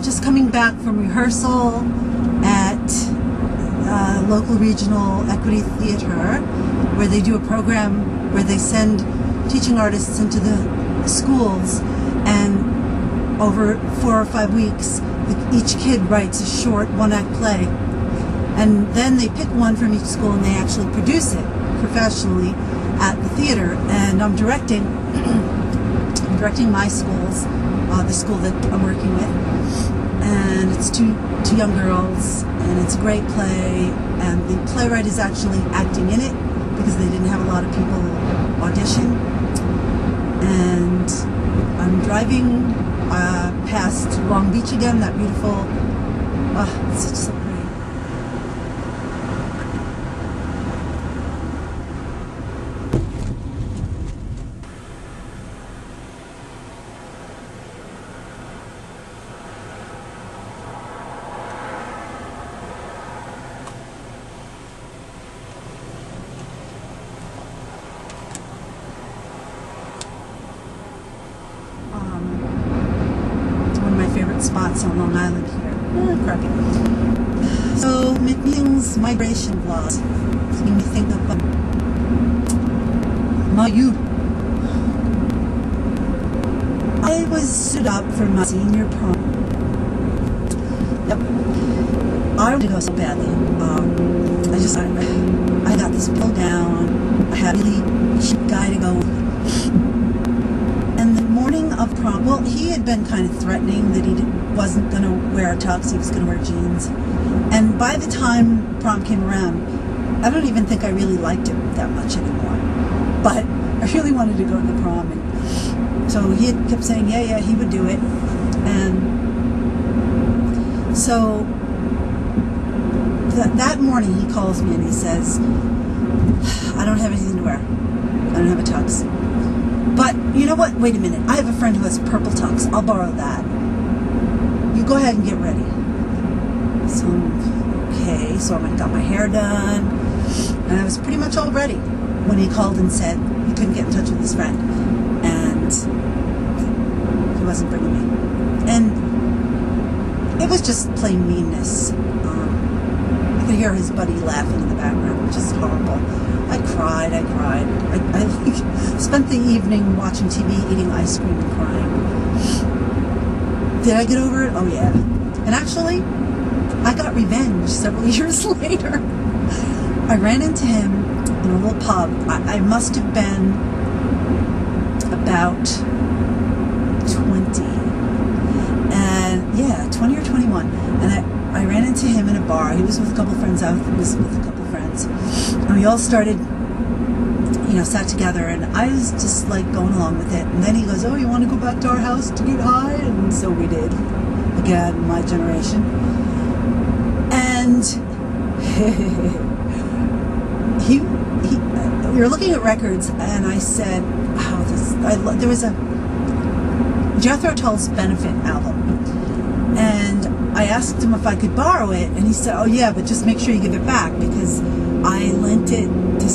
Just coming back from rehearsal at local regional equity theater, where they do a program where they send teaching artists into the schools, and over 4 or 5 weeks each kid writes a short one-act play, and then they pick one from each school and they actually produce it professionally at the theater. And I'm directing my schools, the school that I'm working with, and it's two young girls, and it's a great play, and the playwright is actually acting in it because they didn't have a lot of people audition. And I'm driving past Long Beach again, that beautiful, it's just so pretty. Spots on Long Island here. Crappy. So, McNeil's migration vlogs. It's making me think of my youth. I was stood up for my senior prom. Yep. I wanted to go so badly. I got this pulled down. I had a really cheap guy to go. And the morning of prom, well, he had been kind of threatening that he wasn't going to wear a tux, he was going to wear jeans. And by the time prom came around, I don't even think I really liked him that much anymore. But I really wanted to go to the prom. And so he had kept saying, yeah, he would do it. And so that morning he calls me and he says, I don't have anything to wear. I don't have a tux. But you know what? Wait a minute. I have a friend who has a purple tux. I'll borrow that. You go ahead and get ready. So, okay. So I went and got my hair done. And I was pretty much all ready when he called and said he couldn't get in touch with his friend. And he wasn't bringing me. And it was just plain meanness. I could hear his buddy laughing in the background, which is horrible. I cried. I spent the evening watching TV, eating ice cream and crying. Did I get over it? Oh yeah. And actually, I got revenge several years later. I ran into him in a little pub. I must have been about 20. And yeah, 20 or 21. And I ran into him in a bar. He was with a couple of friends. I was with a couple of friends. And we all started, sat together, and I was just like going along with it. And then he goes, oh, you want to go back to our house to get high? And so we did. Again, my generation. And we were looking at records, and I said, wow, there was a Jethro Tull's Benefit album. And I asked him if I could borrow it, and he said, oh yeah, but just make sure you give it back, because I lent it to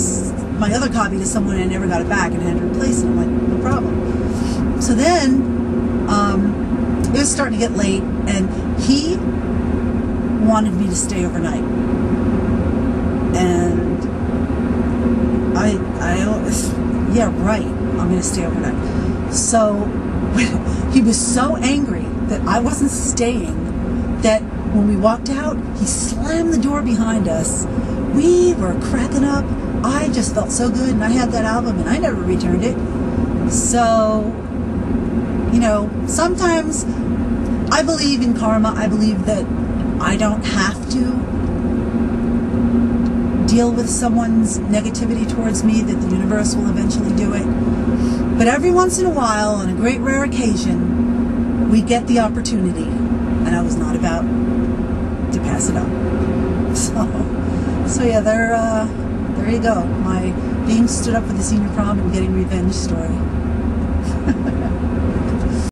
my other copy to someone and I never got it back and had to replace it. I'm like, no problem. So then it was starting to get late, and he wanted me to stay overnight. And yeah, right, I'm going to stay overnight. So he was so angry that I wasn't staying that when we walked out, he slammed the door behind us. We were cracking up. I just felt so good, and I had that album, and I never returned it. So, sometimes I believe in karma. I believe that I don't have to deal with someone's negativity towards me, that the universe will eventually do it. But every once in a while, on a great rare occasion, we get the opportunity, and I was not about to pass it up. So yeah, there you go. My being stood up for the senior prom and getting revenge story.